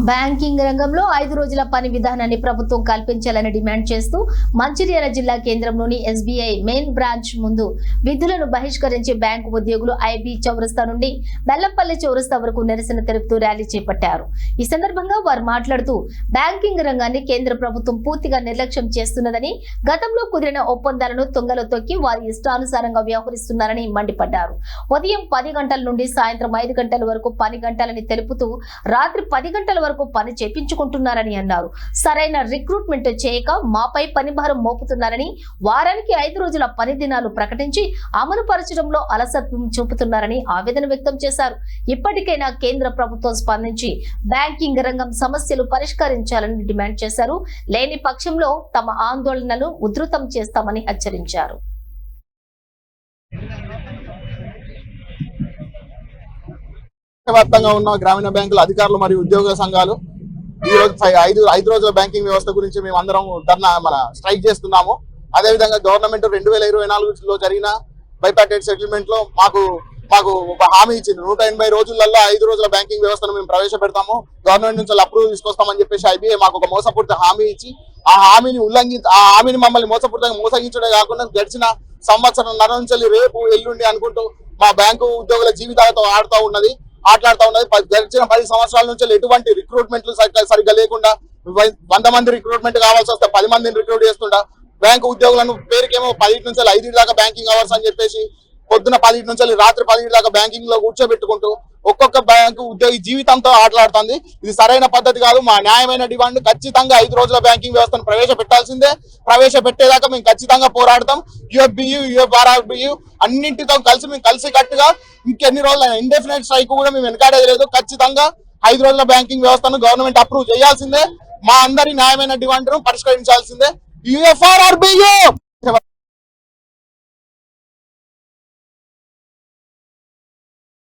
Banking రంగంలో 5 రోజుల పని విధానాన్ని ప్రభుత్వం కల్పించాలని డిమాండ్ చేస్తూ మంచిర్యాల జిల్లా కేంద్రంలోని ఎస్బీఐ మెయిన్ బ్రాంచ్ ముందు విధులను బహిష్కరించి బ్యాంకు ఉద్యోగులు ఐబీ చౌరస్తా నుండి బెల్లంపల్లి చౌరస్తా వరకు నిరసన తెలుపుతూ ర్యాలీ చేపట్టారు. ఈ సందర్భంగా వారు మాట్లాడుతూ బ్యాంకింగ్ రంగాన్ని కేంద్ర ప్రభుత్వం పూర్తిగా నిర్లక్ష్యం చేస్తున్నదని, గతంలో కుదిరిన ఒప్పందాలను తుంగలో తొక్కి వారి ఇష్టానుసారంగా వ్యవహరిస్తున్నారని మండిపడ్డారు. ఉదయం 10 గంటల నుండి సాయంత్రం 5 గంటల వరకు పని గంటలని తెలుపుతూ రాత్రి 10 గంటల వరకు పని చేపించుకుంటున్నారని అన్నారు. సరైన రిక్రూట్మెంట్ చేయక మాపై పని భారం మోపుతున్నారని, వారానికి 5 రోజుల పని దినాలు ప్రకటించి అమలు పరచడంలో అలసత్వం చూపుతున్నారని ఆవేదన వ్యక్తం చేశారు. ఇప్పటికైనా కేంద్ర ప్రభుత్వం స్పందించి బ్యాంకింగ్ రంగం సమస్యలు పరిష్కరించాలని డిమాండ్ చేశారు. లేని పక్షంలో తమ ఆందోళనలు ఉధృతం చేస్తామని హెచ్చరించారు. వ్యాప్తంగా ఉన్న గ్రామీణ బ్యాంకుల అధికారులు మరియు ఉద్యోగ సంఘాలు ఈ రోజు 5 రోజుల బ్యాంకింగ్ వ్యవస్థ గురించి మేము అందరం స్ట్రైక్ చేస్తున్నాము. అదేవిధంగా గవర్నమెంట్ 2024లో జరిగిన బైపార్టైట్ సెటిల్మెంట్ లో మాకు ఒక హామీ ఇచ్చింది. 180 రోజులలో 5 రోజుల బ్యాంకింగ్ వ్యవస్థను మేము ప్రవేశపెడతాము, గవర్నమెంట్ నుంచి అప్రూవల్ తీసుకొస్తామని చెప్పేసి ఐబీఐ మాకు ఒక మోసపూరిత హామీ ఇచ్చి ఆ హామీని మమ్మల్ని మోసపూరితంగా మోసగించడే కాకుండా గడిచిన సంవత్సరం నుంచి రేపు ఎల్లుండి అనుకుంటూ మా బ్యాంకు ఉద్యోగుల జీవితాలతో ఆడుతూ ఉన్నది. గడిచిన 10 సంవత్సరాల నుంచి ఎటువంటి రిక్రూట్మెంట్లు సరిగ్గా లేకుండా 100 మంది రిక్రూట్మెంట్ కావాల్సి వస్తే 10 మందిని రిక్రూట్ చేస్తుంటా. బ్యాంకు ఉద్యోగులను పేరుకేమో 10 నుంచి 5 దాకా బ్యాంకింగ్ అవర్స్ అని చెప్పేసి పొద్దున 10 నుంచి రాత్రి 10 దాకా బ్యాంకింగ్ లో కూర్చోబెట్టుకుంటూ ఒక్కొక్క బ్యాంకు ఉద్యోగి జీవితంతో ఆటలాడుతుంది. ఇది సరైన పద్ధతి కాదు. మా న్యాయమైన డిమాండ్ ఖచ్చితంగా 5 రోజుల బ్యాంకింగ్ వ్యవస్థను ప్రవేశపెట్టాల్సిందే. ప్రవేశపెట్టేదాకా మేము ఖచ్చితంగా పోరాడతాం. యుఎఫ్బియు, యుఎఫ్ఆర్ఆర్బియు అన్నింటితో కలిసి కట్టుగా ఇంకెన్ని రోజులు ఇండెఫినెట్ స్ట్రైక్ కూడా మేము వెనకాడేది లేదు. ఖచ్చితంగా 5 రోజుల బ్యాంకింగ్ వ్యవస్థను గవర్నమెంట్ అప్రూవ్ చేయాల్సిందే. మా అందరి న్యాయమైన డిమాండ్ను పరిష్కరించాల్సిందే. యుఎఫ్ఆర్ఆర్బియు